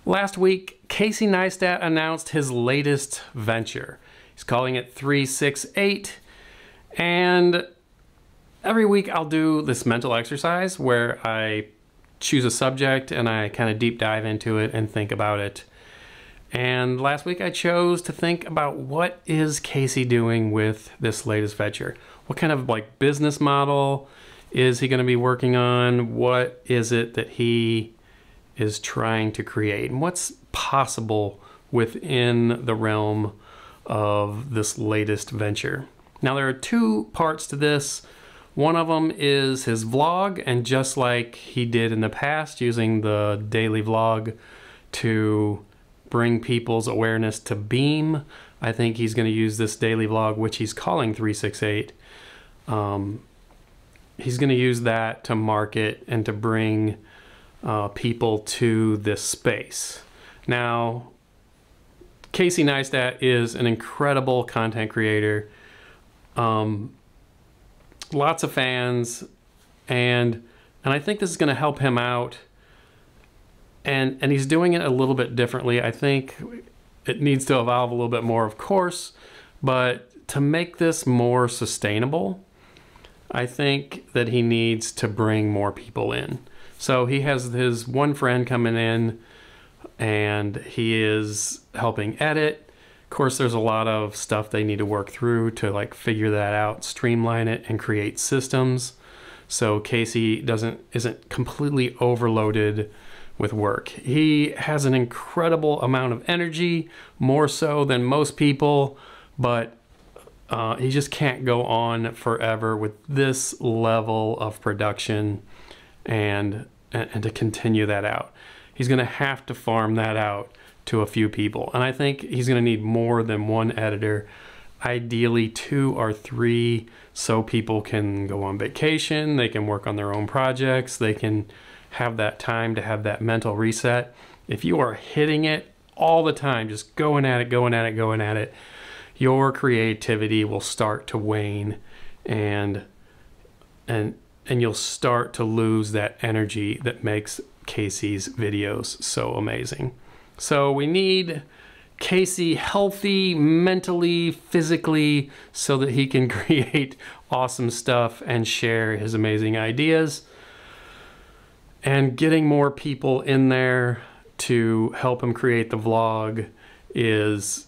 Last week, Casey Neistat announced his latest venture. He's calling it 368, and every week I'll do this mental exercise where I choose a subject and I kind of deep dive into it and think about it. And last week I chose to think about what is Casey doing with this latest venture? What kind of business model is he going to be working on? What is it that he is trying to create? And what's possible within the realm of this latest venture? Now there are two parts to this. One of them is his vlog, and just like he did in the past, using the daily vlog to bring people's awareness to Beam, I think he's going to use this daily vlog, which he's calling 368. He's going to use that to market and to bring people to this space. Now, Casey Neistat is an incredible content creator. Lots of fans, and I think this is going to help him out. And he's doing it a little bit differently. I think it needs to evolve a little bit more, of course, but to make this more sustainable, I think that he needs to bring more people in. So he has his one friend coming in, and he is helping edit. Of course, there's a lot of stuff they need to work through to figure that out, streamline it, and create systems. So Casey isn't completely overloaded with work. He has an incredible amount of energy, more so than most people, but he just can't go on forever with this level of production and to continue that out. He's going to have to farm that out to a few people. And I think he's going to need more than one editor, ideally 2 or 3, so people can go on vacation, they can work on their own projects, they can have that time to have that mental reset. If you are hitting it all the time, just going at it, your creativity will start to wane, and you'll start to lose that energy that makes Casey's videos so amazing. So we need Casey healthy mentally, physically, so that he can create awesome stuff and share his amazing ideas. And getting more people in there to help him create the vlog is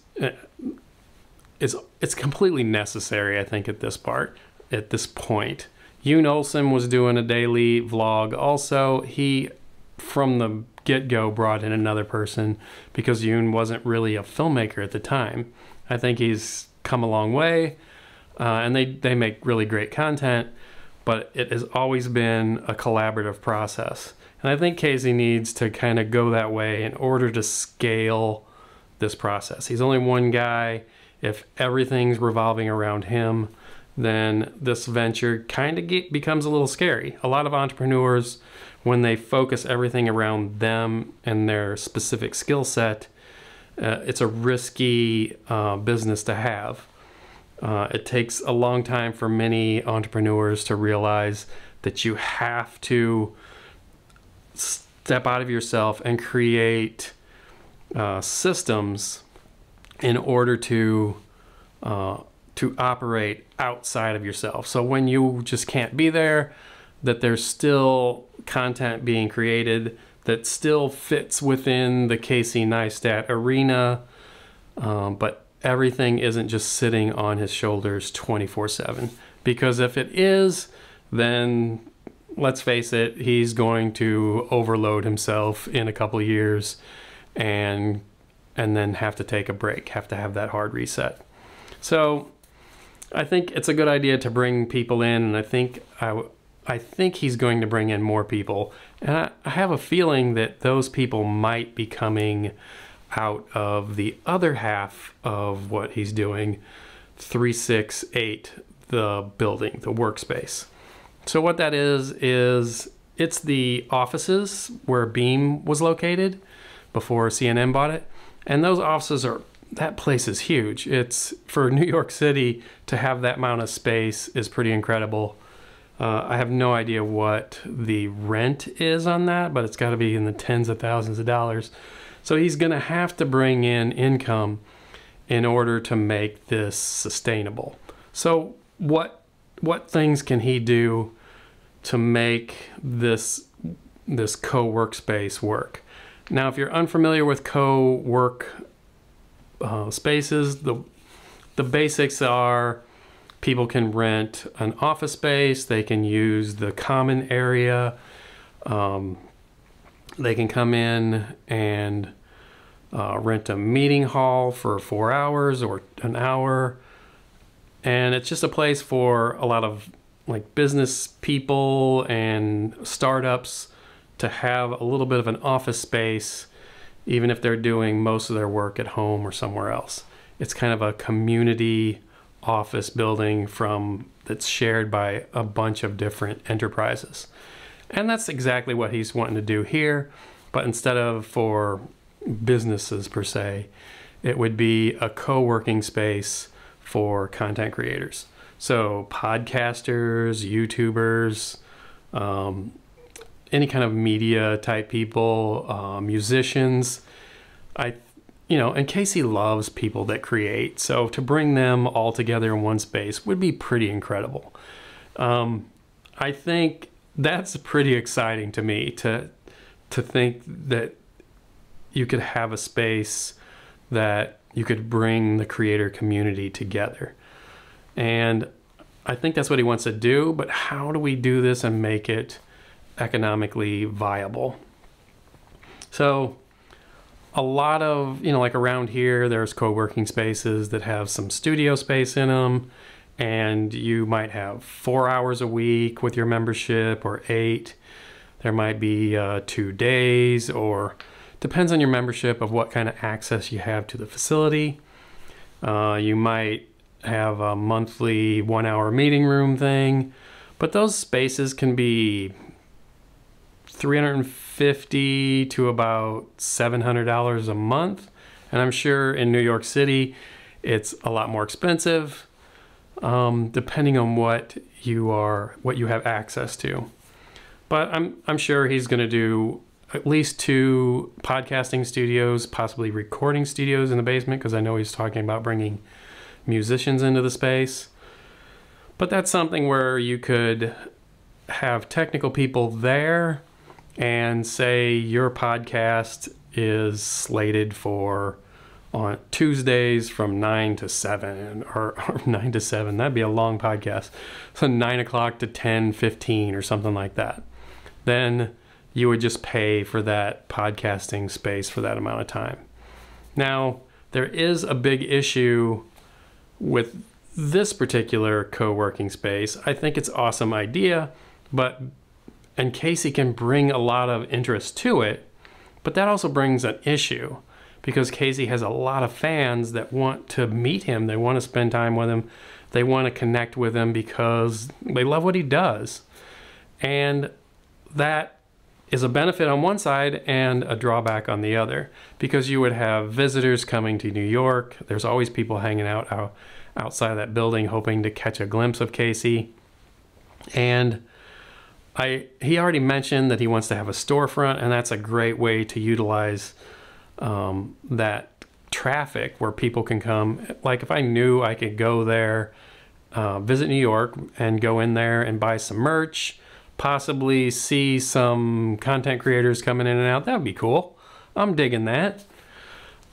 it's completely necessary, I think, at this point. Yoon Olsen was doing a daily vlog also. He, from the get-go, brought in another person because Yoon wasn't really a filmmaker at the time. I think he's come a long way, and they make really great content, but it has always been a collaborative process. And I think Casey needs to kind of go that way in order to scale this process. He's only one guy. If everything's revolving around him, then this venture kind of becomes a little scary. A lot of entrepreneurs, when they focus everything around them and their specific skill set, it's a risky business to have. It takes a long time for many entrepreneurs to realize that you have to step out of yourself and create systems in order to operate outside of yourself. So when you just can't be there, that there's still content being created that still fits within the Casey Neistat arena, but everything isn't just sitting on his shoulders 24/7. Because if it is, then let's face it, he's going to overload himself in a couple of years and then have to take a break, have to have that hard reset. So I think it's a good idea to bring people in, and I think he's going to bring in more people. And I have a feeling that those people might be coming out of the other half of what he's doing, 368, the building, the workspace. So what that is it's the offices where Beam was located before CNN bought it. And those offices that place is huge. It's, for New York City to have that amount of space is pretty incredible. I have no idea what the rent is on that, but it's got to be in the tens of thousands of dollars. So he's going to have to bring in income in order to make this sustainable. So what things can he do to make this co-workspace work? Now, if you're unfamiliar with co-work spaces, the basics are people can rent an office space, they can use the common area, they can come in and rent a meeting hall for 4 hours or an hour. And it's just a place for a lot of like business people and startups to have a little bit of an office space, even if they're doing most of their work at home or somewhere else. It's kind of a community office building that's shared by a bunch of different enterprises. And that's exactly what he's wanting to do here, but instead of for businesses per se, it would be a co-working space for content creators. So podcasters, YouTubers, any kind of media type people, musicians. And Casey loves people that create. So to bring them all together in one space would be pretty incredible. I think that's pretty exciting to me to think that you could have a space that you could bring the creator community together. And I think that's what he wants to do, but how do we do this and make it economically viable? So a lot of, like around here, there's co-working spaces that have some studio space in them, and you might have 4 hours a week with your membership or 8. There might be 2 days, or depends on your membership of what kind of access you have to the facility. You might have a monthly 1 hour meeting room thing, but those spaces can be $350 to about $700 a month. And I'm sure in New York City, it's a lot more expensive, depending on what you have access to. But I'm sure he's going to do at least 2 podcasting studios, possibly recording studios in the basement, because I know he's talking about bringing musicians into the space. But that's something where you could have technical people there, and say your podcast is slated for on Tuesdays from 9 to 7 or 9 to 7. That'd be a long podcast. So 9 o'clock to 10:15 or something like that. Then you would just pay for that podcasting space for that amount of time. Now, there is a big issue with this particular co-working space. I think it's an awesome idea, and Casey can bring a lot of interest to it, but that also brings an issue because Casey has a lot of fans that want to meet him. They want to spend time with him. They want to connect with him because they love what he does. And that is a benefit on one side and a drawback on the other, because you would have visitors coming to New York. There's always people hanging out outside of that building hoping to catch a glimpse of Casey. And he already mentioned that he wants to have a storefront, and that's a great way to utilize that traffic where people can come. Like if I knew I could go there, visit New York and go in there and buy some merch, possibly see some content creators coming in and out, that would be cool. I'm digging that.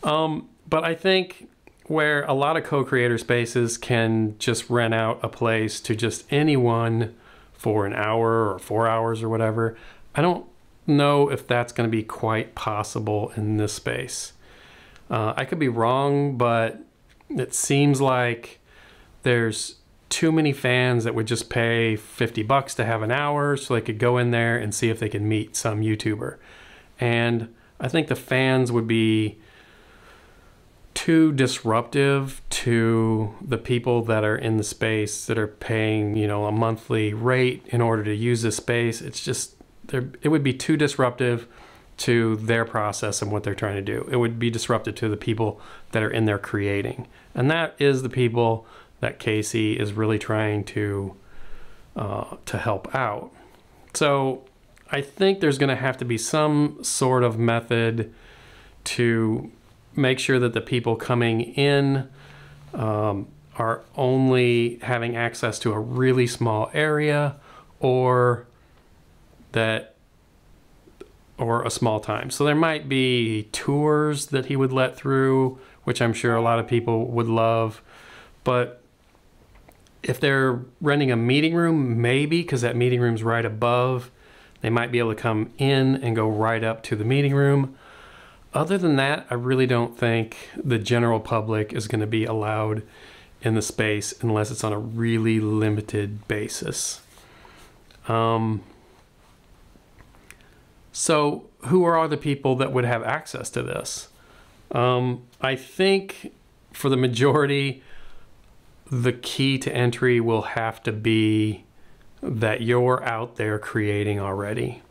But I think where a lot of co-creator spaces can just rent out a place to just anyone for an hour or 4 hours or whatever, I don't know if that's going to be quite possible in this space. I could be wrong, but it seems like there's too many fans that would just pay $50 to have an hour so they could go in there and see if they can meet some YouTuber. And I think the fans would be too disruptive to the people that are in the space that are paying, a monthly rate in order to use this space. It's just, it would be too disruptive to their process and what they're trying to do. It would be disruptive to the people that are in there creating. And that is the people that Casey is really trying to to help out. So I think there's going to have to be some sort of method to make sure that the people coming in are only having access to a really small area or a small time. So there might be tours that he would let through, which I'm sure a lot of people would love. But if they're renting a meeting room, maybe, because that meeting room's right above, they might be able to come in and go right up to the meeting room. Other than that, I really don't think the general public is going to be allowed in the space unless it's on a really limited basis. So who are the people that would have access to this? I think for the majority, the key to entry will have to be that you're out there creating already,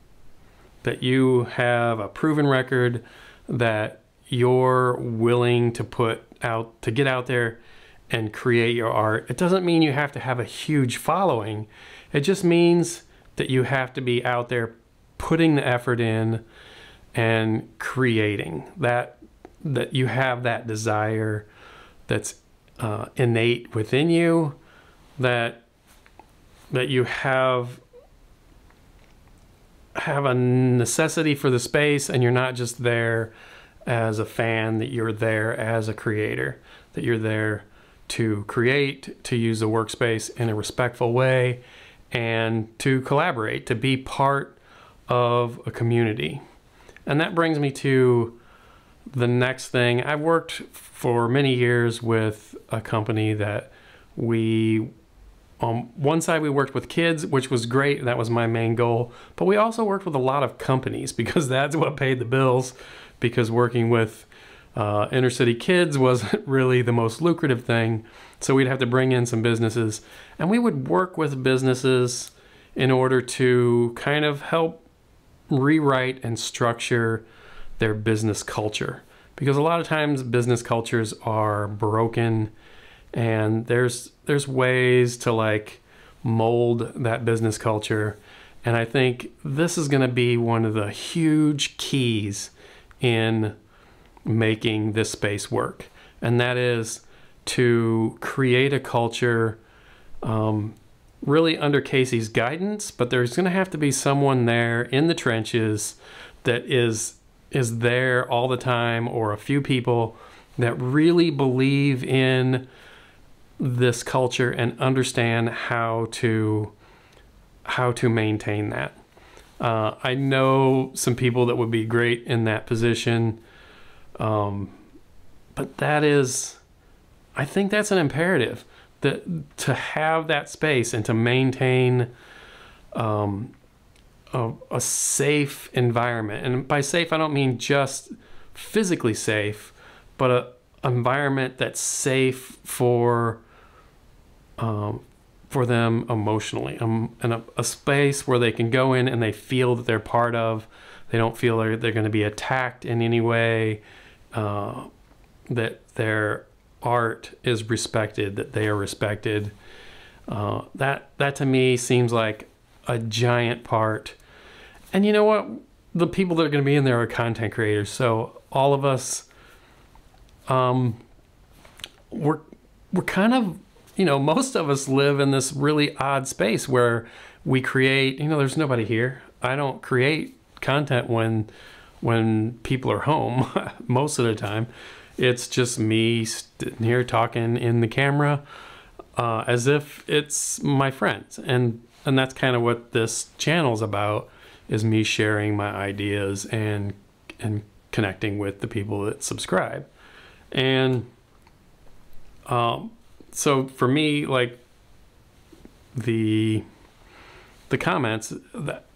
that you have a proven record, that you're willing to get out there and create your art. It doesn't mean you have to have a huge following. It just means that you have to be out there putting the effort in and creating, that you have that desire that's innate within you, that you have a necessity for the space, and you're not just there as a fan, that you're there as a creator, that you're there to create, to use the workspace in a respectful way, and to collaborate, to be part of a community. And that brings me to the next thing. I've worked for many years with a company that on one side we worked with kids, which was great. That was my main goal. But we also worked with a lot of companies because that's what paid the bills, because working with inner city kids wasn't really the most lucrative thing. So we'd have to bring in some businesses, and we would work with businesses in order to kind of help rewrite and structure their business culture, because a lot of times business cultures are broken, and there's ways to like mold that business culture. And I think this is going to be one of the huge keys in making this space work, and that is to create a culture really under Casey's guidance, but there's going to have to be someone there in the trenches that is there all the time, or a few people that really believe in this culture and understand how to maintain that. I know some people that would be great in that position, but I think that's an imperative, that to have that space and to maintain a safe environment. And by safe, I don't mean just physically safe, but an environment that's safe for them emotionally, and a space where they can go in and they feel that they're part of. They don't feel they're going to be attacked in any way, that their art is respected, that they are respected. That to me seems like a giant part. And you know what? The people that are going to be in there are content creators. So all of us, we're kind of, most of us live in this really odd space where we create, there's nobody here. I don't create content when people are home most of the time. It's just me sitting here talking in the camera as if it's my friends. And that's kind of what this channel's about, is me sharing my ideas and connecting with the people that subscribe. And so for me, like the comments,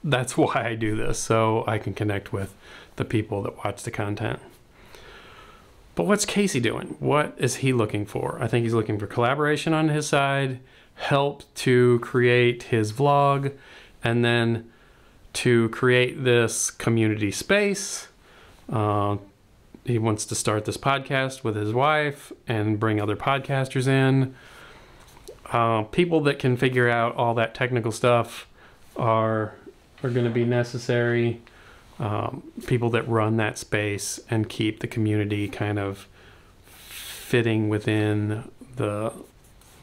that's why I do this, so I can connect with the people that watch the content. But what's Casey doing? What is he looking for? I think he's looking for collaboration on his side, help to create his vlog, and then to create this community space. He wants to start this podcast with his wife and bring other podcasters in. People that can figure out all that technical stuff are going to be necessary. People that run that space and keep the community kind of fitting within the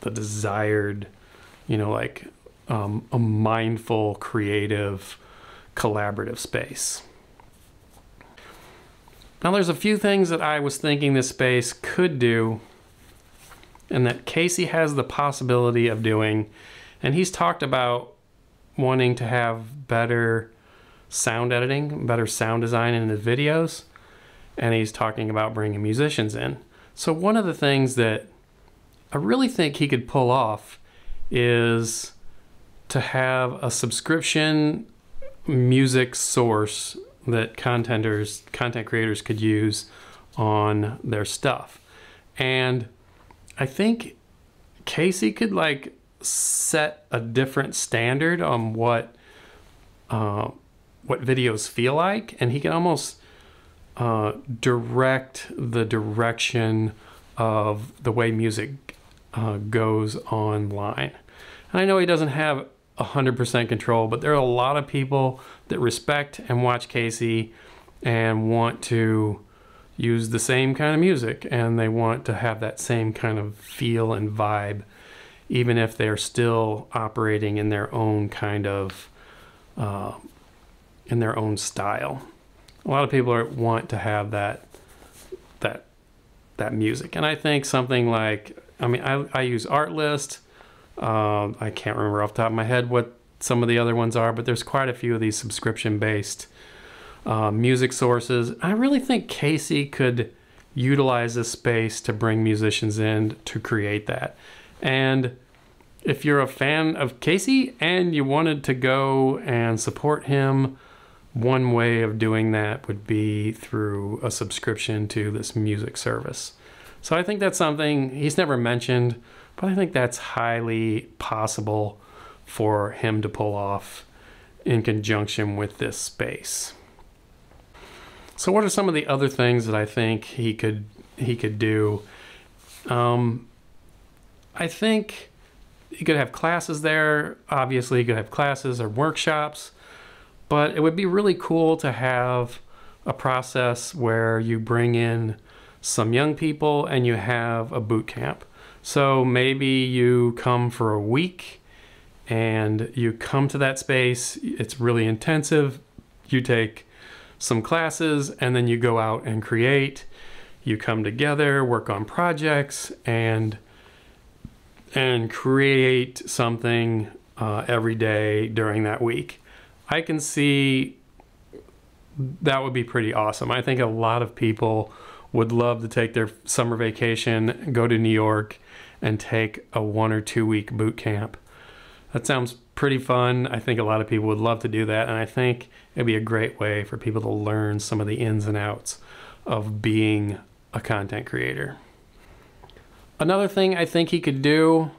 desired, like a mindful, creative, collaborative space. Now there's a few things that I was thinking this space could do and that Casey has the possibility of doing. And he's talked about wanting to have better sound editing, better sound design in his videos. And he's talking about bringing musicians in. So one of the things that I really think he could pull off is to have a subscription music source that content creators could use on their stuff. And I think Casey could like set a different standard on what videos feel like, and he can almost direct the direction of the way music goes online. And I know he doesn't have 100% control, but there are a lot of people that respect and watch Casey and want to use the same kind of music, and they want to have that same kind of feel and vibe, even if they're still operating in their own kind of in their own style. A lot of people want to have that music, and I think something like, I use Artlist. I can't remember off the top of my head what some of the other ones are, but there's quite a few of these subscription-based music sources. I really think Casey could utilize this space to bring musicians in to create that. And if you're a fan of Casey and you wanted to go and support him, one way of doing that would be through a subscription to this music service. So I think that's something he's never mentioned, but I think that's highly possible for him to pull off in conjunction with this space. So what are some of the other things that I think he could do? I think he could have classes there. Obviously, he could have classes or workshops, but it would be really cool to have a process where you bring in some young people and you have a boot camp. So maybe you come for a week and you come to that space. It's really intensive. You take some classes and then you go out and create. You come together, work on projects, and create something every day during that week. I can see that would be pretty awesome. I think a lot of people would love to take their summer vacation, go to New York, and take a 1 or 2 week boot camp. That sounds pretty fun. I think a lot of people would love to do that, and I think it'd be a great way for people to learn some of the ins and outs of being a content creator. Another thing I think he could do,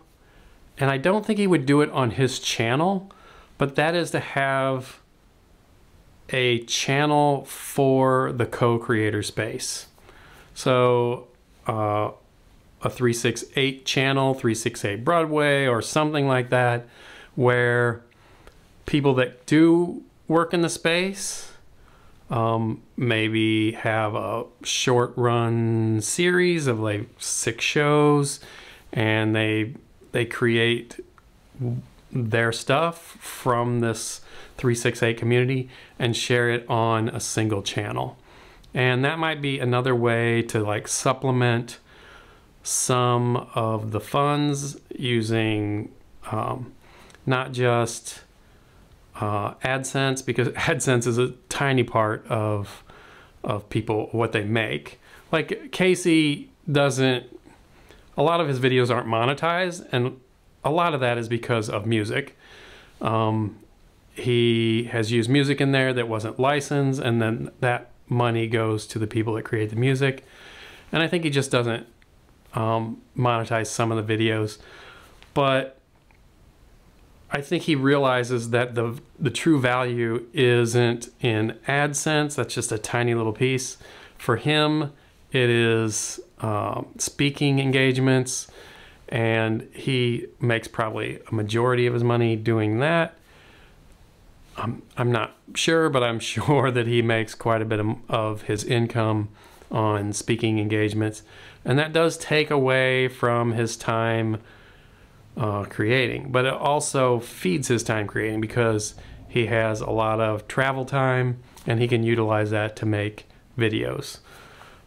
and I don't think he would do it on his channel, but that is to have a channel for the co-creator space. So a 368 channel, 368 Broadway, or something like that, where people that do work in the space maybe have a short run series of like 6 shows, and they create their stuff from this 368 community and share it on a single channel. And that might be another way to like supplement some of the funds using not just AdSense, because AdSense is a tiny part of people, what they make. Like Casey doesn't, a lot of his videos aren't monetized, and a lot of that is because of music. He has used music in there that wasn't licensed, and then that money goes to the people that create the music. And I think he just doesn't monetize some of the videos, but I think he realizes that the true value isn't in AdSense. That's just a tiny little piece. For him, it is speaking engagements and he makes probably a majority of his money doing that. I'm not sure, but I'm sure that he makes quite a bit of his income on speaking engagements, and that does take away from his time creating, but it also feeds his time creating because he has a lot of travel time and he can utilize that to make videos.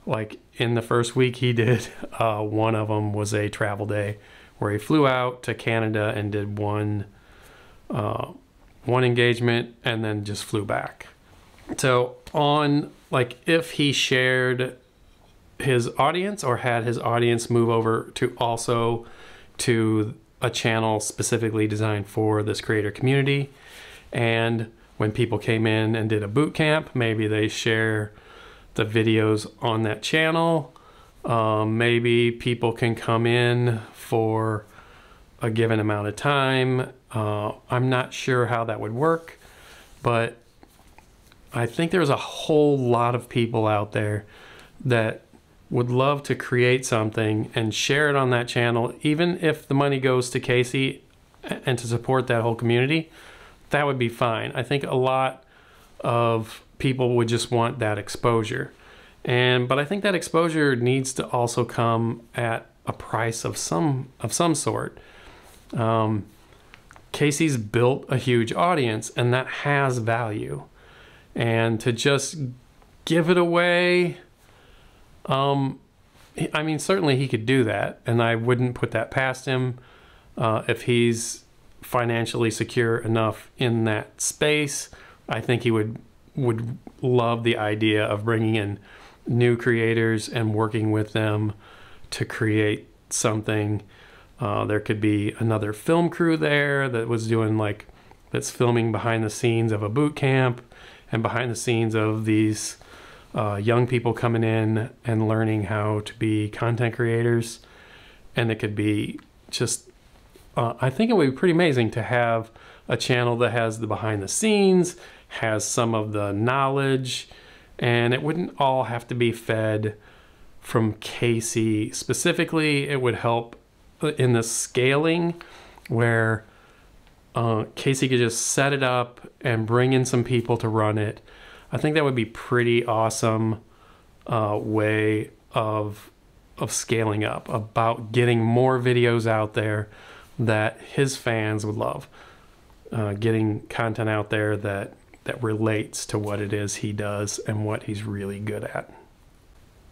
Like in the first week he did, one of them was a travel day where he flew out to Canada and did one engagement and then just flew back. So on, like, if he shared his audience or had his audience move over to also to a channel specifically designed for this creator community, and when people came in and did a boot camp, maybe they share the videos on that channel. Maybe people can come in for a given amount of time. I'm not sure how that would work, but I think there's a whole lot of people out there that would love to create something and share it on that channel. Even if the money goes to Casey and to support that whole community, that would be fine. I think a lot of people would just want that exposure. But I think that exposure needs to also come at a price of some sort. Casey's built a huge audience, and that has value. And to just give it away, I mean, certainly he could do that, and I wouldn't put that past him if he's financially secure enough in that space. I think he would love the idea of bringing in new creators and working with them to create something. There could be another film crew there that was doing that's filming behind the scenes of a boot camp and behind the scenes of these young people coming in and learning how to be content creators. And it could be just, I think it would be pretty amazing to have a channel that has the behind the scenes, has some of the knowledge, and it wouldn't all have to be fed from Casey specifically. It would help in the scaling where Casey could just set it up and bring in some people to run it. I think that would be pretty awesome way of scaling up, about getting more videos out there that his fans would love, getting content out there that relates to what it is he does and what he's really good at.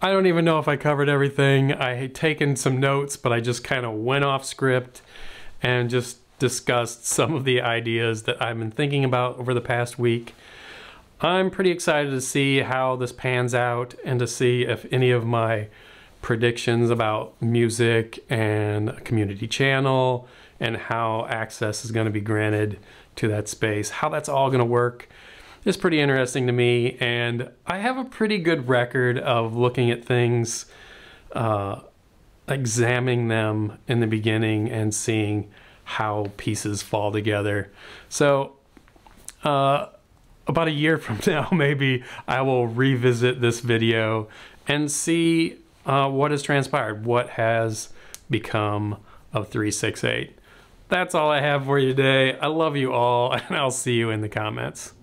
I don't even know if I covered everything. I had taken some notes, but I just kind of went off script and just discussed some of the ideas that I've been thinking about over the past week. I'm pretty excited to see how this pans out and to see if any of my predictions about music and a community channel and how access is going to be granted to that space, how that's all going to work, is pretty interesting to me. And I have a pretty good record of looking at things, examining them in the beginning and seeing how pieces fall together. So about a year from now, maybe I will revisit this video and see what has transpired, what has become of 368. That's all I have for you today. I love you all, and I'll see you in the comments.